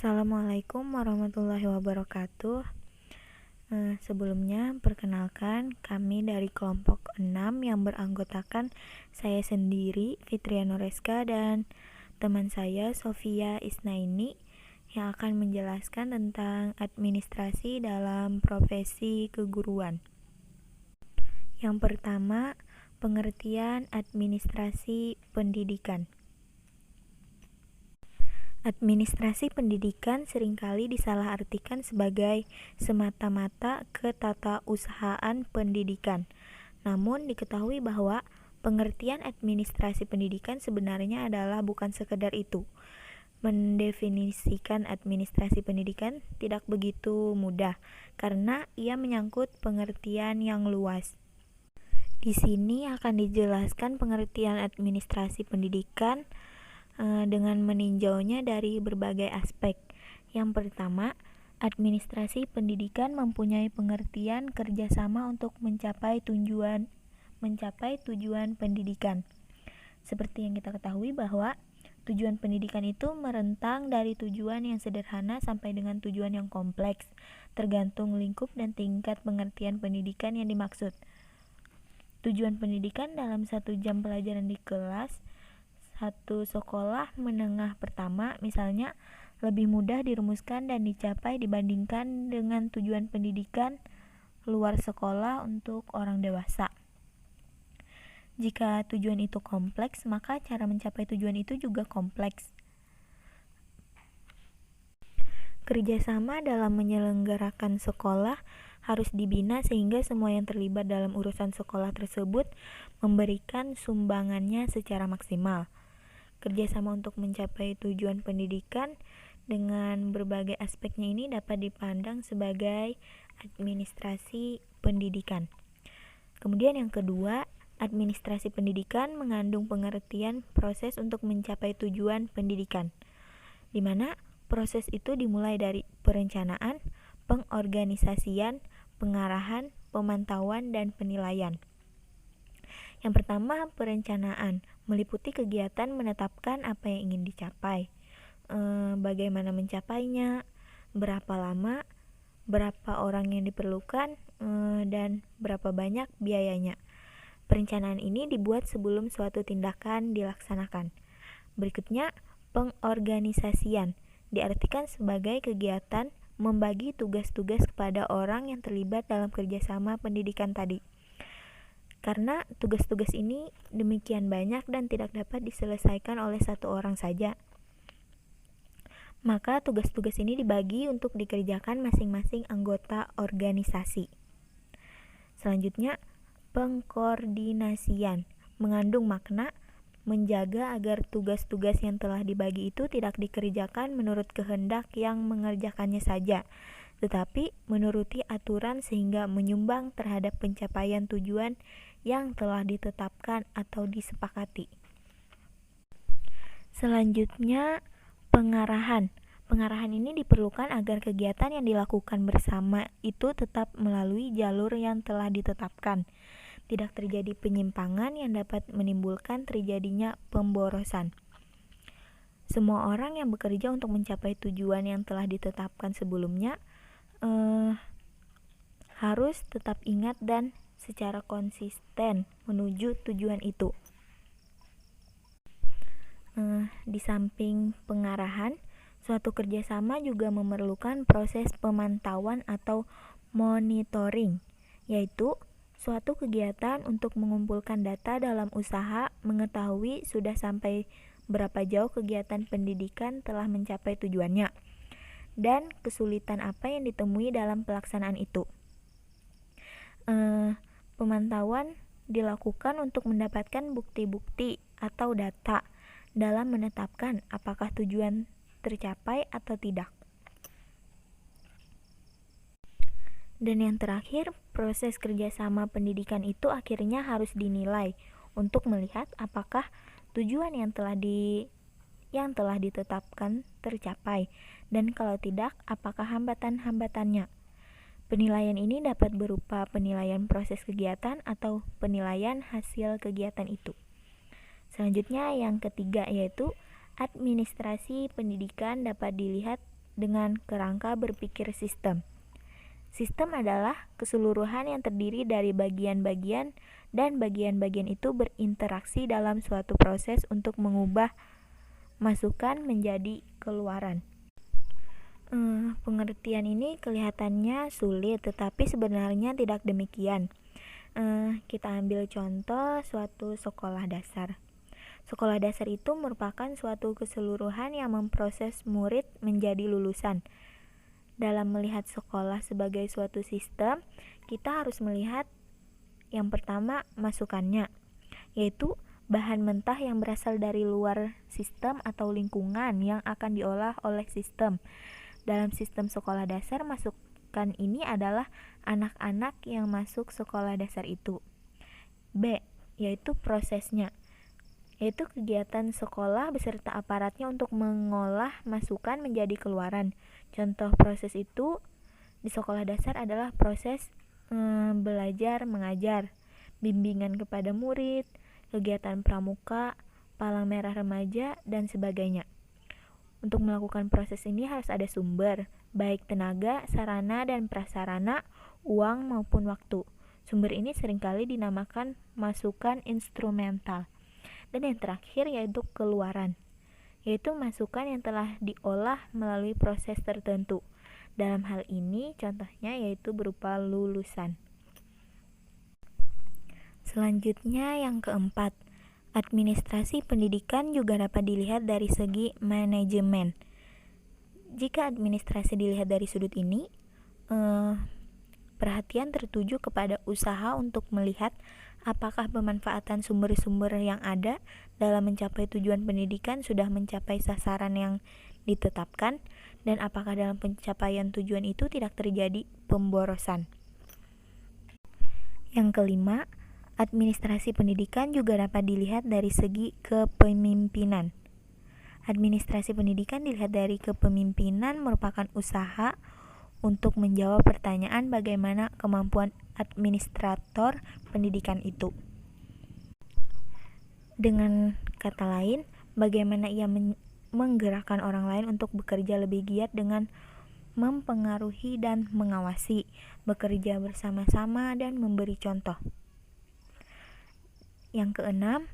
Assalamualaikum warahmatullahi wabarakatuh. Sebelumnya, perkenalkan kami dari kelompok 6 yang beranggotakan saya sendiri, Fitria Nureska, dan teman saya, Sofia Isnaini, yang akan menjelaskan tentang administrasi dalam profesi keguruan. Yang pertama, pengertian administrasi pendidikan. Administrasi pendidikan seringkali disalahartikan sebagai semata-mata ketatausahaan pendidikan. Namun diketahui bahwa pengertian administrasi pendidikan sebenarnya adalah bukan sekedar itu. Mendefinisikan administrasi pendidikan tidak begitu mudah karena ia menyangkut pengertian yang luas. Di sini akan dijelaskan pengertian administrasi pendidikan dengan meninjaunya dari berbagai aspek. Yang pertama, administrasi pendidikan mempunyai pengertian kerjasama untuk mencapai tujuan pendidikan. Seperti yang kita ketahui bahwa tujuan pendidikan itu merentang dari tujuan yang sederhana sampai dengan tujuan yang kompleks, tergantung lingkup dan tingkat pengertian pendidikan yang dimaksud. Tujuan pendidikan dalam 1 jam pelajaran di kelas satu sekolah menengah pertama misalnya lebih mudah dirumuskan dan dicapai dibandingkan dengan tujuan pendidikan luar sekolah untuk orang dewasa. Jika tujuan itu kompleks, maka cara mencapai tujuan itu juga kompleks. Kerjasama dalam menyelenggarakan sekolah harus dibina sehingga semua yang terlibat dalam urusan sekolah tersebut memberikan sumbangannya secara maksimal. Kerjasama untuk mencapai tujuan pendidikan dengan berbagai aspeknya ini dapat dipandang sebagai administrasi pendidikan. Kemudian yang kedua, administrasi pendidikan mengandung pengertian proses untuk mencapai tujuan pendidikan, di mana proses itu dimulai dari perencanaan, pengorganisasian, pengarahan, pemantauan, dan penilaian. Yang pertama, perencanaan meliputi kegiatan menetapkan apa yang ingin dicapai, bagaimana mencapainya, berapa lama, berapa orang yang diperlukan, dan berapa banyak biayanya. Perencanaan ini dibuat sebelum suatu tindakan dilaksanakan. Berikutnya, pengorganisasian diartikan sebagai kegiatan membagi tugas-tugas kepada orang yang terlibat dalam kerjasama pendidikan tadi. Karena tugas-tugas ini demikian banyak dan tidak dapat diselesaikan oleh satu orang saja, maka tugas-tugas ini dibagi untuk dikerjakan masing-masing anggota organisasi. Selanjutnya, pengkoordinasian mengandung makna menjaga agar tugas-tugas yang telah dibagi itu tidak dikerjakan menurut kehendak yang mengerjakannya saja, tetapi menuruti aturan sehingga menyumbang terhadap pencapaian tujuan yang telah ditetapkan atau disepakati. Selanjutnya, pengarahan. Pengarahan ini diperlukan agar kegiatan yang dilakukan bersama itu tetap melalui jalur yang telah ditetapkan. Tidak terjadi penyimpangan yang dapat menimbulkan terjadinya pemborosan. Semua orang yang bekerja untuk mencapai tujuan yang telah ditetapkan sebelumnya harus tetap ingat dan secara konsisten menuju tujuan itu. Di samping pengarahan, suatu kerjasama juga memerlukan proses pemantauan atau monitoring, yaitu suatu kegiatan untuk mengumpulkan data dalam usaha mengetahui sudah sampai berapa jauh kegiatan pendidikan telah mencapai tujuannya, dan kesulitan apa yang ditemui dalam pelaksanaan itu. Pemantauan dilakukan untuk mendapatkan bukti-bukti atau data dalam menetapkan apakah tujuan tercapai atau tidak. Dan yang terakhir, proses kerjasama pendidikan itu akhirnya harus dinilai untuk melihat apakah tujuan yang telah ditetapkan tercapai, dan kalau tidak, apakah hambatan-hambatannya. Penilaian ini dapat berupa penilaian proses kegiatan atau penilaian hasil kegiatan itu. Selanjutnya yang ketiga yaitu administrasi pendidikan dapat dilihat dengan kerangka berpikir sistem. Sistem adalah keseluruhan yang terdiri dari bagian-bagian dan bagian-bagian itu berinteraksi dalam suatu proses untuk mengubah masukan menjadi keluaran. Pengertian ini kelihatannya sulit, tetapi sebenarnya tidak demikian. Kita ambil contoh suatu sekolah dasar. Sekolah dasar itu merupakan suatu keseluruhan yang memproses murid menjadi lulusan. Dalam melihat sekolah sebagai suatu sistem, kita harus melihat yang pertama masukannya, yaitu bahan mentah yang berasal dari luar sistem atau lingkungan yang akan diolah oleh sistem. Dalam sistem sekolah dasar, masukan ini adalah anak-anak yang masuk sekolah dasar itu. B, yaitu prosesnya, yaitu kegiatan sekolah beserta aparatnya untuk mengolah masukan menjadi keluaran. Contoh proses itu di sekolah dasar adalah proses belajar mengajar, bimbingan kepada murid, kegiatan pramuka, palang merah remaja, dan sebagainya. Untuk melakukan proses ini harus ada sumber, baik tenaga, sarana, dan prasarana, uang maupun waktu. Sumber ini seringkali dinamakan masukan instrumental. Dan yang terakhir yaitu keluaran, yaitu masukan yang telah diolah melalui proses tertentu. Dalam hal ini contohnya yaitu berupa lulusan. Selanjutnya yang keempat, administrasi pendidikan juga dapat dilihat dari segi manajemen. Jika administrasi dilihat dari sudut ini, perhatian tertuju kepada usaha untuk melihat apakah pemanfaatan sumber-sumber yang ada dalam mencapai tujuan pendidikan sudah mencapai sasaran yang ditetapkan, dan apakah dalam pencapaian tujuan itu tidak terjadi pemborosan. Yang kelima, administrasi pendidikan juga dapat dilihat dari segi kepemimpinan. Administrasi pendidikan dilihat dari kepemimpinan merupakan usaha untuk menjawab pertanyaan bagaimana kemampuan administrator pendidikan itu. Dengan kata lain, bagaimana ia menggerakkan orang lain untuk bekerja lebih giat dengan mempengaruhi dan mengawasi, bekerja bersama-sama dan memberi contoh. Yang keenam,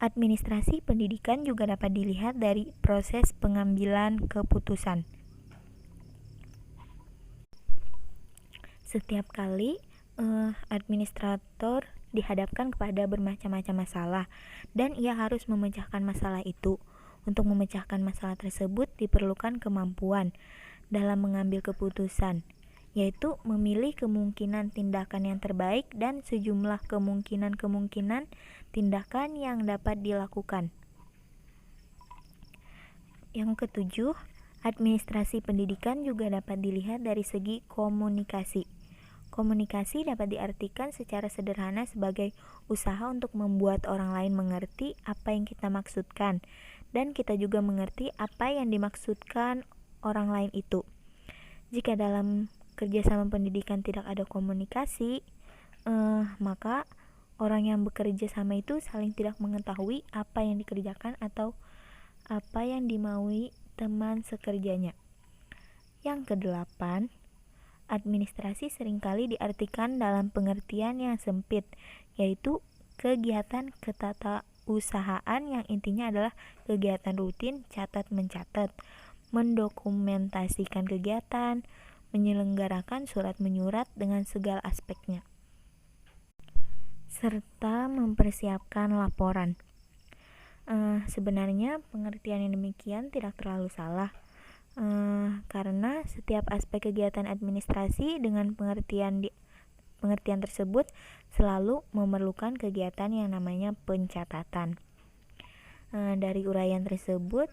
administrasi pendidikan juga dapat dilihat dari proses pengambilan keputusan. Setiap kali administrator dihadapkan kepada bermacam-macam masalah dan ia harus memecahkan masalah itu. Untuk memecahkan masalah tersebut diperlukan kemampuan dalam mengambil keputusan, yaitu memilih kemungkinan tindakan yang terbaik dan sejumlah kemungkinan tindakan yang dapat dilakukan. Yang ketujuh, administrasi pendidikan juga dapat dilihat dari segi komunikasi. Komunikasi dapat diartikan secara sederhana sebagai usaha untuk membuat orang lain mengerti apa yang kita maksudkan, dan kita juga mengerti apa yang dimaksudkan orang lain itu. Jika dalam kerjasama pendidikan tidak ada komunikasi, maka orang yang bekerja sama itu saling tidak mengetahui apa yang dikerjakan atau apa yang dimaui teman sekerjanya. Yang kedelapan, administrasi seringkali diartikan dalam pengertian yang sempit, yaitu kegiatan ketatausahaan yang intinya adalah kegiatan rutin catat-mencatat, mendokumentasikan kegiatan, menyelenggarakan surat menyurat dengan segala aspeknya, serta mempersiapkan laporan. Sebenarnya pengertian yang demikian tidak terlalu salah, karena setiap aspek kegiatan administrasi dengan pengertian tersebut selalu memerlukan kegiatan yang namanya pencatatan. Dari uraian tersebut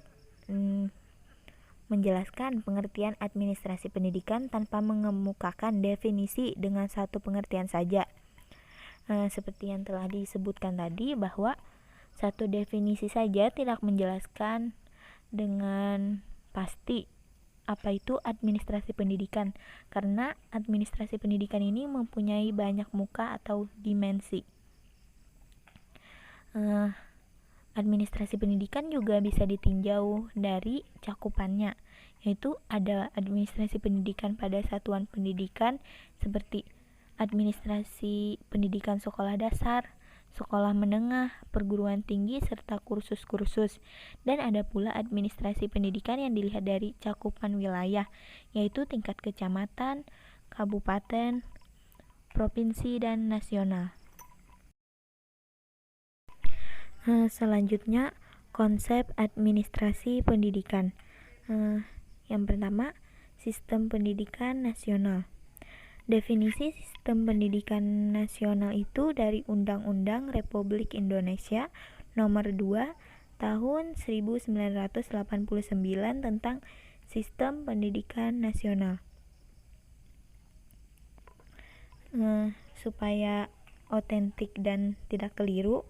menjelaskan pengertian administrasi pendidikan tanpa mengemukakan definisi dengan satu pengertian saja. Seperti yang telah disebutkan tadi, bahwa satu definisi saja tidak menjelaskan dengan pasti apa itu administrasi pendidikan, karena administrasi pendidikan ini mempunyai banyak muka atau dimensi. Administrasi pendidikan juga bisa ditinjau dari cakupannya, yaitu ada administrasi pendidikan pada satuan pendidikan seperti administrasi pendidikan sekolah dasar, sekolah menengah, perguruan tinggi, serta kursus-kursus. Dan ada pula administrasi pendidikan yang dilihat dari cakupan wilayah, yaitu tingkat kecamatan, kabupaten, provinsi, dan nasional. Selanjutnya, konsep administrasi pendidikan. Yang pertama, sistem pendidikan nasional. Definisi sistem pendidikan nasional itu dari Undang-Undang Republik Indonesia Nomor 2 Tahun 1989 tentang Sistem Pendidikan Nasional. Supaya otentik dan tidak keliru,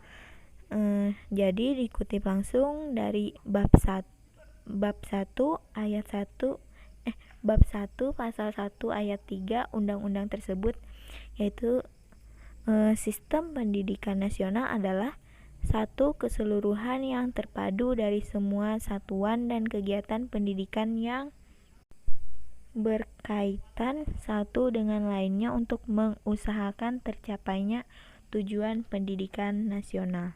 jadi dikutip langsung dari bab 1 pasal 1 ayat 3 undang-undang tersebut, yaitu sistem pendidikan nasional adalah satu keseluruhan yang terpadu dari semua satuan dan kegiatan pendidikan yang berkaitan satu dengan lainnya untuk mengusahakan tercapainya tujuan pendidikan nasional.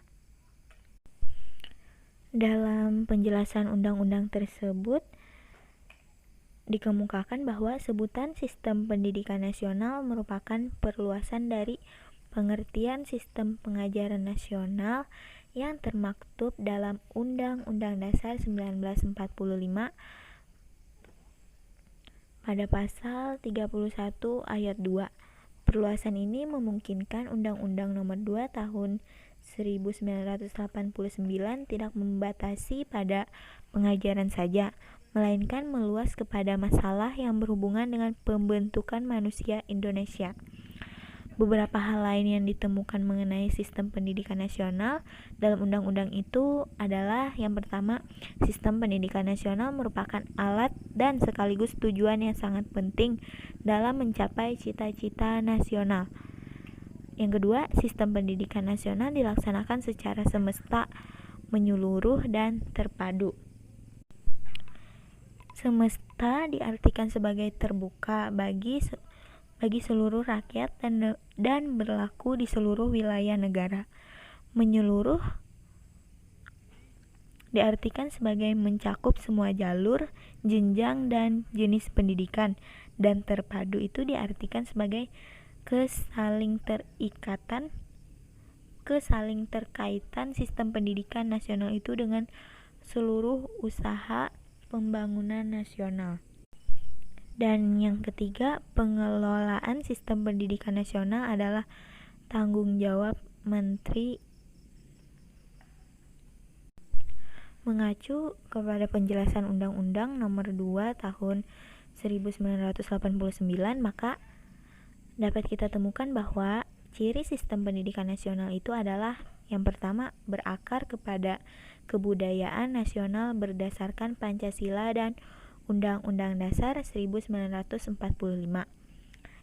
Dalam penjelasan undang-undang tersebut dikemukakan bahwa sebutan sistem pendidikan nasional merupakan perluasan dari pengertian sistem pengajaran nasional yang termaktub dalam Undang-Undang Dasar 1945 pada pasal 31 ayat 2. Perluasan ini memungkinkan Undang-Undang Nomor 2 Tahun 1989 tidak membatasi pada pengajaran saja, melainkan meluas kepada masalah yang berhubungan dengan pembentukan manusia Indonesia. Beberapa hal lain yang ditemukan mengenai sistem pendidikan nasional dalam undang-undang itu adalah yang pertama, sistem pendidikan nasional merupakan alat dan sekaligus tujuan yang sangat penting dalam mencapai cita-cita nasional. Yang kedua, sistem pendidikan nasional dilaksanakan secara semesta, menyeluruh, dan terpadu. Semesta diartikan sebagai terbuka bagi seluruh rakyat dan berlaku di seluruh wilayah negara. Menyeluruh diartikan sebagai mencakup semua jalur, jenjang, dan jenis pendidikan. Dan terpadu itu diartikan sebagai kesaling terkaitan sistem pendidikan nasional itu dengan seluruh usaha pembangunan nasional. Dan yang ketiga, pengelolaan sistem pendidikan nasional adalah tanggung jawab Menteri. Mengacu kepada penjelasan Undang-Undang Nomor 2 Tahun 1989, maka dapat kita temukan bahwa ciri sistem pendidikan nasional itu adalah yang pertama, berakar kepada kebudayaan nasional berdasarkan Pancasila dan Undang-Undang Dasar 1945.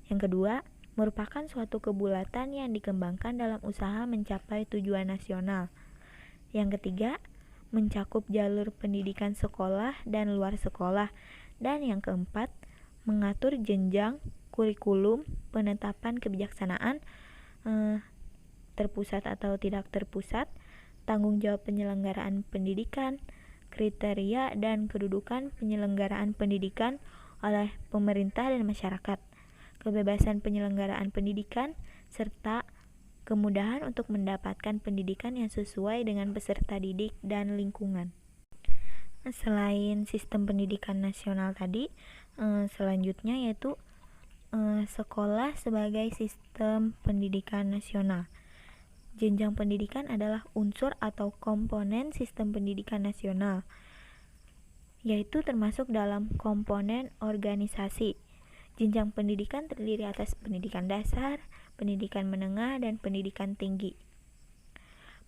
Yang kedua, merupakan suatu kebulatan yang dikembangkan dalam usaha mencapai tujuan nasional. Yang ketiga, mencakup jalur pendidikan sekolah dan luar sekolah. Dan yang keempat, mengatur jenjang, kurikulum, penetapan kebijaksanaan, terpusat atau tidak terpusat, tanggung jawab penyelenggaraan pendidikan, kriteria dan kedudukan penyelenggaraan pendidikan oleh pemerintah dan masyarakat, kebebasan penyelenggaraan pendidikan, serta kemudahan untuk mendapatkan pendidikan yang sesuai dengan peserta didik dan lingkungan. Selain sistem pendidikan nasional tadi, selanjutnya yaitu sekolah sebagai sistem pendidikan nasional. Jenjang pendidikan adalah unsur atau komponen sistem pendidikan nasional, yaitu termasuk dalam komponen organisasi. Jenjang pendidikan terdiri atas pendidikan dasar, pendidikan menengah, dan pendidikan tinggi.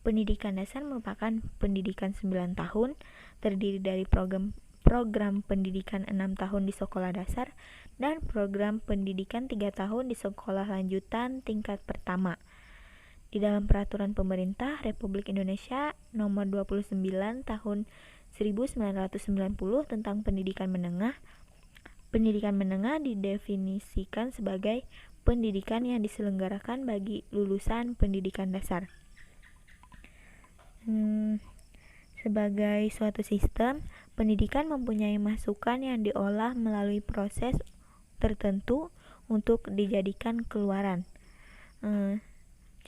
Pendidikan dasar merupakan pendidikan 9 tahun, terdiri dari program pendidikan 6 tahun di sekolah dasar dan program pendidikan 3 tahun di sekolah lanjutan tingkat pertama. Di dalam Peraturan Pemerintah Republik Indonesia Nomor 29 Tahun 1990 tentang pendidikan menengah. Pendidikan menengah didefinisikan sebagai pendidikan yang diselenggarakan bagi lulusan pendidikan dasar. Sebagai suatu sistem, pendidikan mempunyai masukan yang diolah melalui proses tertentu untuk dijadikan keluaran.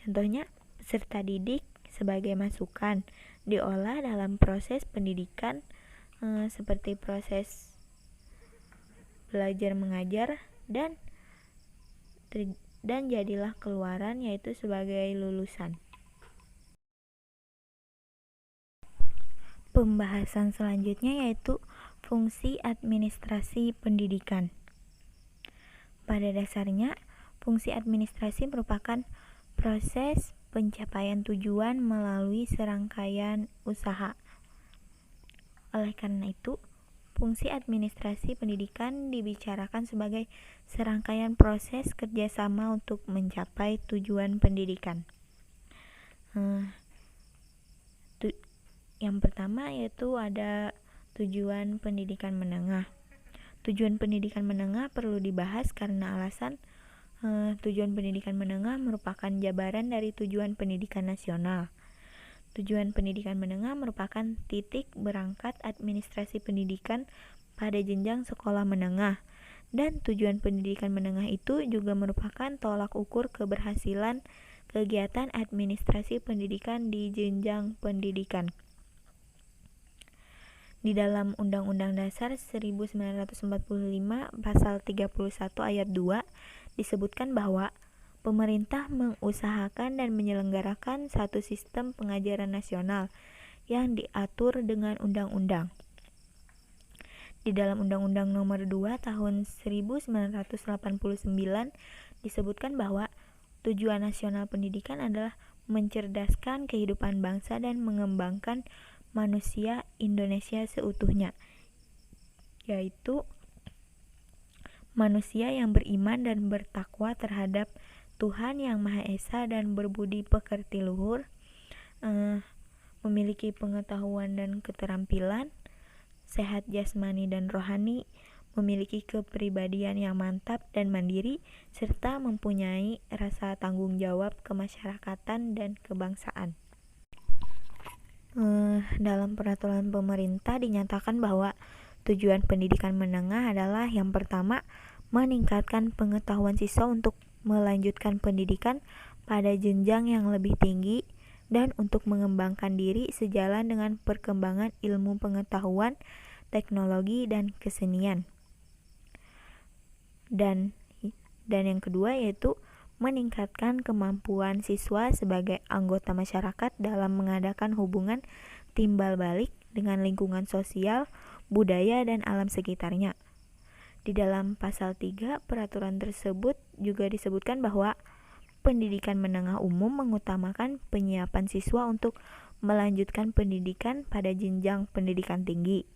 Contohnya, peserta didik sebagai masukan diolah dalam proses pendidikan seperti proses belajar mengajar dan jadilah keluaran yaitu sebagai lulusan. Pembahasan selanjutnya yaitu fungsi administrasi pendidikan. Pada dasarnya, fungsi administrasi merupakan proses pencapaian tujuan melalui serangkaian usaha. Oleh karena itu, fungsi administrasi pendidikan dibicarakan sebagai serangkaian proses kerjasama untuk mencapai tujuan pendidikan. Yang pertama yaitu ada tujuan pendidikan menengah. Tujuan pendidikan menengah perlu dibahas karena alasan tujuan pendidikan menengah merupakan jabaran dari tujuan pendidikan nasional. Tujuan pendidikan menengah merupakan titik berangkat administrasi pendidikan pada jenjang sekolah menengah, dan tujuan pendidikan menengah itu juga merupakan tolak ukur keberhasilan kegiatan administrasi pendidikan di jenjang pendidikan. Di dalam Undang-Undang Dasar 1945 Pasal 31 Ayat 2 disebutkan bahwa pemerintah mengusahakan dan menyelenggarakan satu sistem pengajaran nasional yang diatur dengan undang-undang. Di dalam Undang-Undang Nomor 2 Tahun 1989 disebutkan bahwa tujuan nasional pendidikan adalah mencerdaskan kehidupan bangsa dan mengembangkan manusia Indonesia seutuhnya, yaitu manusia yang beriman dan bertakwa terhadap Tuhan Yang Maha Esa dan berbudi pekerti luhur, memiliki pengetahuan dan keterampilan, sehat jasmani dan rohani, memiliki kepribadian yang mantap dan mandiri, serta mempunyai rasa tanggung jawab kemasyarakatan dan kebangsaan. Dalam peraturan pemerintah dinyatakan bahwa tujuan pendidikan menengah adalah yang pertama, meningkatkan pengetahuan siswa untuk melanjutkan pendidikan pada jenjang yang lebih tinggi dan untuk mengembangkan diri sejalan dengan perkembangan ilmu pengetahuan, teknologi, dan kesenian. Dan yang kedua yaitu meningkatkan kemampuan siswa sebagai anggota masyarakat dalam mengadakan hubungan timbal balik dengan lingkungan sosial, budaya, dan alam sekitarnya. Di dalam pasal 3 peraturan tersebut juga disebutkan bahwa pendidikan menengah umum mengutamakan penyiapan siswa untuk melanjutkan pendidikan pada jenjang pendidikan tinggi.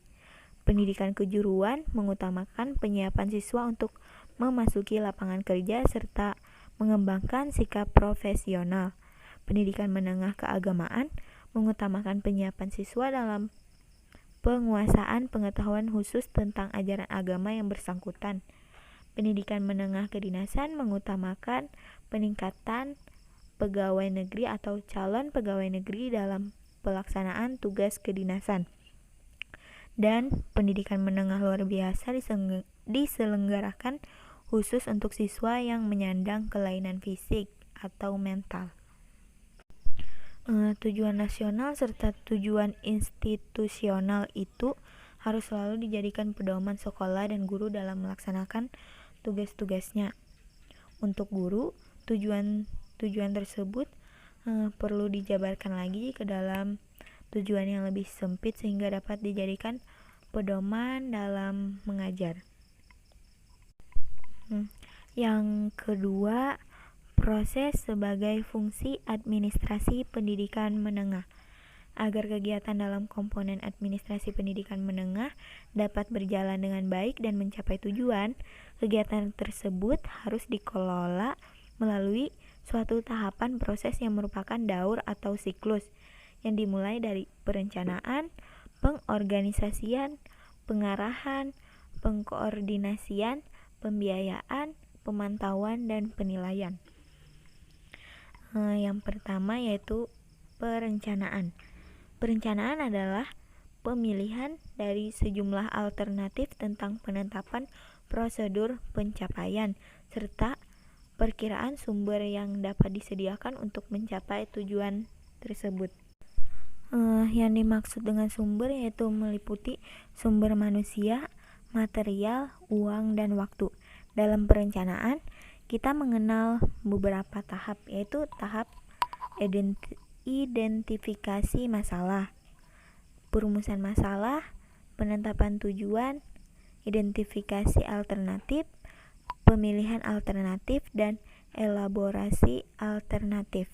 Pendidikan kejuruan mengutamakan penyiapan siswa untuk memasuki lapangan kerja serta mengembangkan sikap profesional. Pendidikan menengah keagamaan mengutamakan penyiapan siswa dalam penguasaan pengetahuan khusus tentang ajaran agama yang bersangkutan. Pendidikan menengah kedinasan mengutamakan peningkatan pegawai negeri atau calon pegawai negeri dalam pelaksanaan tugas kedinasan. Dan pendidikan menengah luar biasa diselenggarakan khusus untuk siswa yang menyandang kelainan fisik atau mental. Tujuan nasional serta tujuan institusional itu harus selalu dijadikan pedoman sekolah dan guru dalam melaksanakan tugas-tugasnya. Untuk guru, tujuan tersebut perlu dijabarkan lagi ke dalam tujuan yang lebih sempit sehingga dapat dijadikan pedoman dalam mengajar. Yang kedua, proses sebagai fungsi administrasi pendidikan menengah. Agar kegiatan dalam komponen administrasi pendidikan menengah dapat berjalan dengan baik dan mencapai tujuan, kegiatan tersebut harus dikelola melalui suatu tahapan proses yang merupakan daur atau siklus yang dimulai dari perencanaan, pengorganisasian, pengarahan, pengkoordinasian, pembiayaan, pemantauan, dan penilaian. Yang pertama yaitu perencanaan. Perencanaan adalah pemilihan dari sejumlah alternatif tentang penetapan prosedur pencapaian serta perkiraan sumber yang dapat disediakan untuk mencapai tujuan tersebut. Yang dimaksud dengan sumber yaitu meliputi sumber manusia, material, uang, dan waktu. Dalam perencanaan, kita mengenal beberapa tahap, yaitu tahap identifikasi masalah, perumusan masalah, penetapan tujuan, identifikasi alternatif, pemilihan alternatif, dan elaborasi alternatif.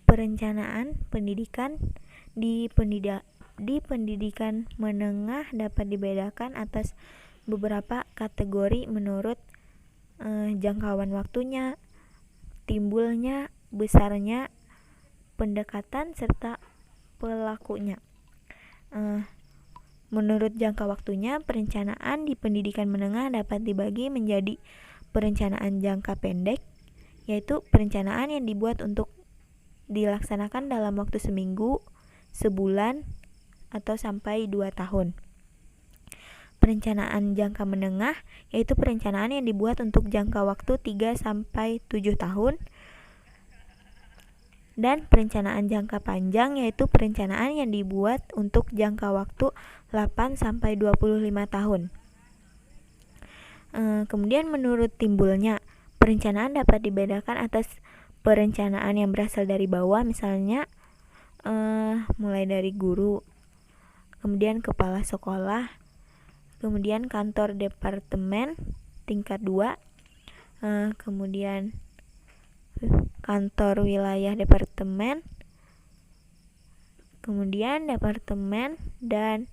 Perencanaan pendidikan di pendidikan menengah dapat dibedakan atas beberapa kategori menurut jangkauan waktunya, timbulnya, besarnya, pendekatan, serta pelakunya. Menurut jangka waktunya, perencanaan di pendidikan menengah dapat dibagi menjadi perencanaan jangka pendek, yaitu perencanaan yang dibuat untuk dilaksanakan dalam waktu seminggu, sebulan, atau sampai 2 tahun. Perencanaan jangka menengah yaitu perencanaan yang dibuat untuk jangka waktu 3 sampai 7 tahun. Dan perencanaan jangka panjang yaitu perencanaan yang dibuat untuk jangka waktu 8 sampai 25 tahun. Kemudian menurut timbulnya, perencanaan dapat dibedakan atas perencanaan yang berasal dari bawah, misalnya mulai dari guru, kemudian kepala sekolah, kemudian kantor departemen tingkat 2, kemudian kantor wilayah departemen, kemudian departemen, dan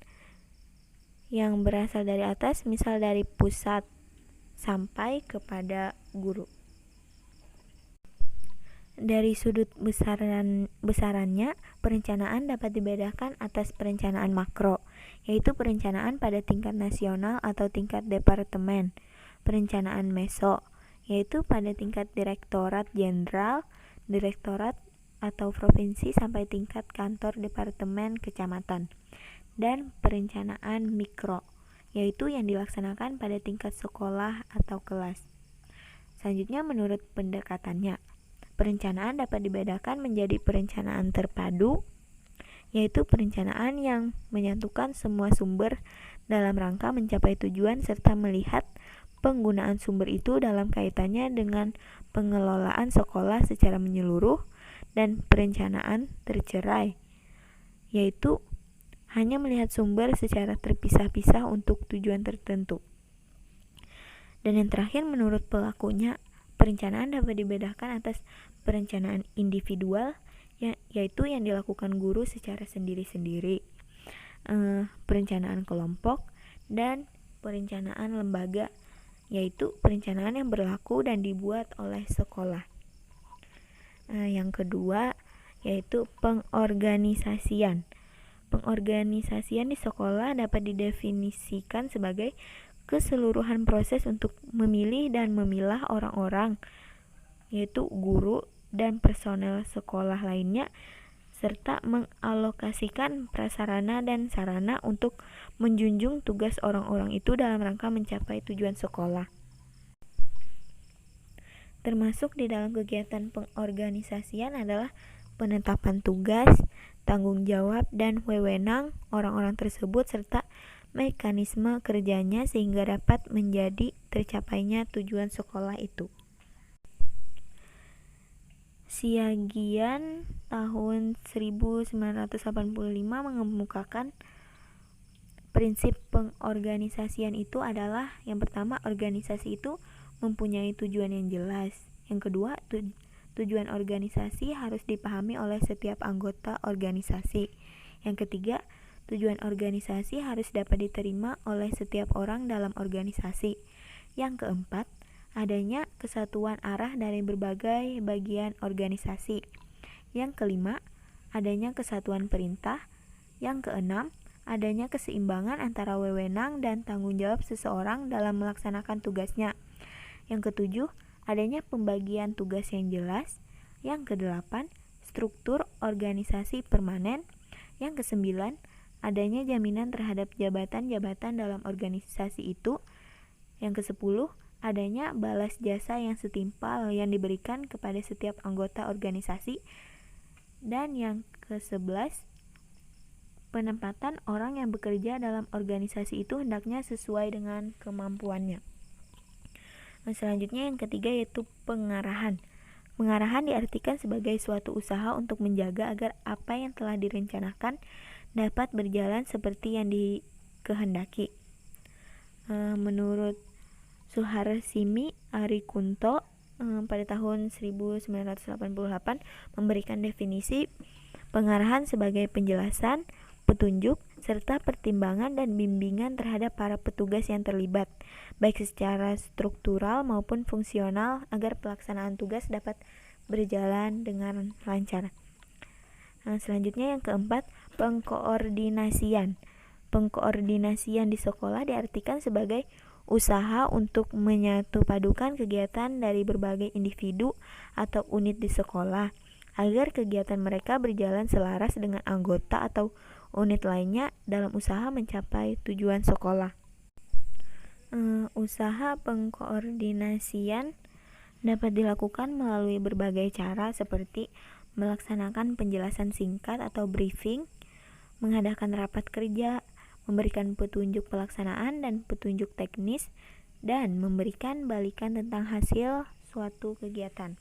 yang berasal dari atas, misal dari pusat sampai kepada guru. Dari sudut besarannya, perencanaan dapat dibedakan atas perencanaan makro, yaitu perencanaan pada tingkat nasional atau tingkat departemen. Perencanaan meso, yaitu pada tingkat direktorat jenderal, direktorat atau provinsi sampai tingkat kantor departemen kecamatan. Dan perencanaan mikro, yaitu yang dilaksanakan pada tingkat sekolah atau kelas. Selanjutnya menurut pendekatannya, perencanaan dapat dibedakan menjadi perencanaan terpadu, yaitu perencanaan yang menyatukan semua sumber dalam rangka mencapai tujuan serta melihat penggunaan sumber itu dalam kaitannya dengan pengelolaan sekolah secara menyeluruh, dan perencanaan tercerai, yaitu hanya melihat sumber secara terpisah-pisah untuk tujuan tertentu. Dan yang terakhir menurut pelakunya, perencanaan dapat dibedakan atas perencanaan individual, yaitu yang dilakukan guru secara sendiri-sendiri, perencanaan kelompok, dan perencanaan lembaga, yaitu perencanaan yang berlaku dan dibuat oleh sekolah. Yang kedua yaitu pengorganisasian. Pengorganisasian di sekolah dapat didefinisikan sebagai keseluruhan proses untuk memilih dan memilah orang-orang, yaitu guru dan personel sekolah lainnya, serta mengalokasikan prasarana dan sarana untuk menjunjung tugas orang-orang itu dalam rangka mencapai tujuan sekolah. Termasuk di dalam kegiatan pengorganisasian adalah penetapan tugas, tanggung jawab, dan wewenang orang-orang tersebut serta mekanisme kerjanya sehingga dapat menjadi tercapainya tujuan sekolah itu. Siagian tahun 1985 mengemukakan prinsip pengorganisasian itu adalah yang pertama, organisasi itu mempunyai tujuan yang jelas. Yang kedua, tujuan organisasi harus dipahami oleh setiap anggota organisasi. Yang ketiga, tujuan organisasi harus dapat diterima oleh setiap orang dalam organisasi. Yang keempat, adanya kesatuan arah dari berbagai bagian organisasi. Yang kelima, adanya kesatuan perintah. Yang keenam, adanya keseimbangan antara wewenang dan tanggung jawab seseorang dalam melaksanakan tugasnya. Yang ketujuh, adanya pembagian tugas yang jelas. Yang kedelapan, struktur organisasi permanen. Yang kesembilan, adanya jaminan terhadap jabatan-jabatan dalam organisasi itu. Yang kesepuluh, adanya balas jasa yang setimpal yang diberikan kepada setiap anggota organisasi. Dan yang ke-11, penempatan orang yang bekerja dalam organisasi itu hendaknya sesuai dengan kemampuannya. Selanjutnya yang ketiga yaitu pengarahan. Pengarahan diartikan sebagai suatu usaha untuk menjaga agar apa yang telah direncanakan dapat berjalan seperti yang dikehendaki. Menurut Suharsimi Arikunto pada tahun 1988 memberikan definisi pengarahan sebagai penjelasan, petunjuk, serta pertimbangan dan bimbingan terhadap para petugas yang terlibat, baik secara struktural maupun fungsional agar pelaksanaan tugas dapat berjalan dengan lancar. Selanjutnya yang keempat, pengkoordinasian. Pengkoordinasian di sekolah diartikan sebagai usaha untuk menyatupadukan kegiatan dari berbagai individu atau unit di sekolah agar kegiatan mereka berjalan selaras dengan anggota atau unit lainnya dalam usaha mencapai tujuan sekolah. Usaha pengkoordinasian dapat dilakukan melalui berbagai cara seperti melaksanakan penjelasan singkat atau briefing, mengadakan rapat kerja, memberikan petunjuk pelaksanaan dan petunjuk teknis, dan memberikan balikan tentang hasil suatu kegiatan.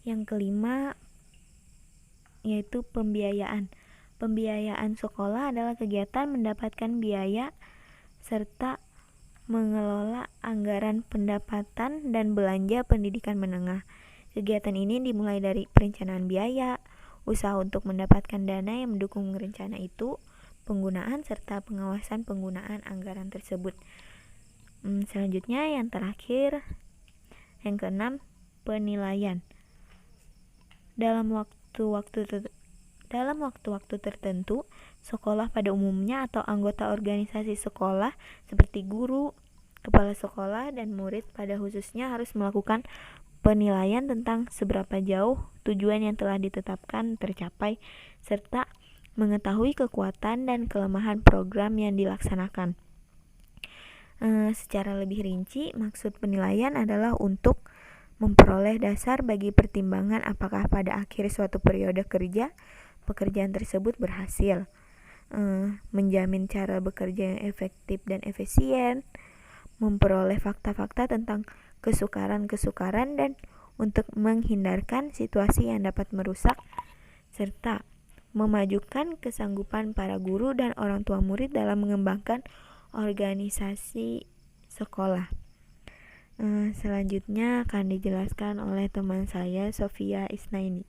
Yang kelima yaitu pembiayaan. Pembiayaan sekolah adalah kegiatan mendapatkan biaya serta mengelola anggaran pendapatan dan belanja pendidikan menengah. Kegiatan ini dimulai dari perencanaan biaya, usaha untuk mendapatkan dana yang mendukung rencana itu, penggunaan serta pengawasan penggunaan anggaran tersebut. Selanjutnya yang terakhir, yang keenam, penilaian. Dalam waktu-waktu tertentu, sekolah pada umumnya atau anggota organisasi sekolah seperti guru, kepala sekolah, dan murid pada khususnya harus melakukan penilaian tentang seberapa jauh tujuan yang telah ditetapkan tercapai, serta mengetahui kekuatan dan kelemahan program yang dilaksanakan. Secara lebih rinci, maksud penilaian adalah untuk memperoleh dasar bagi pertimbangan apakah pada akhir suatu periode kerja, pekerjaan tersebut berhasil, menjamin cara bekerja yang efektif dan efisien, memperoleh fakta-fakta tentang kesukaran-kesukaran dan untuk menghindarkan situasi yang dapat merusak, serta memajukan kesanggupan para guru dan orang tua murid dalam mengembangkan organisasi sekolah. Selanjutnya akan dijelaskan oleh teman saya, Sofia Isnaini.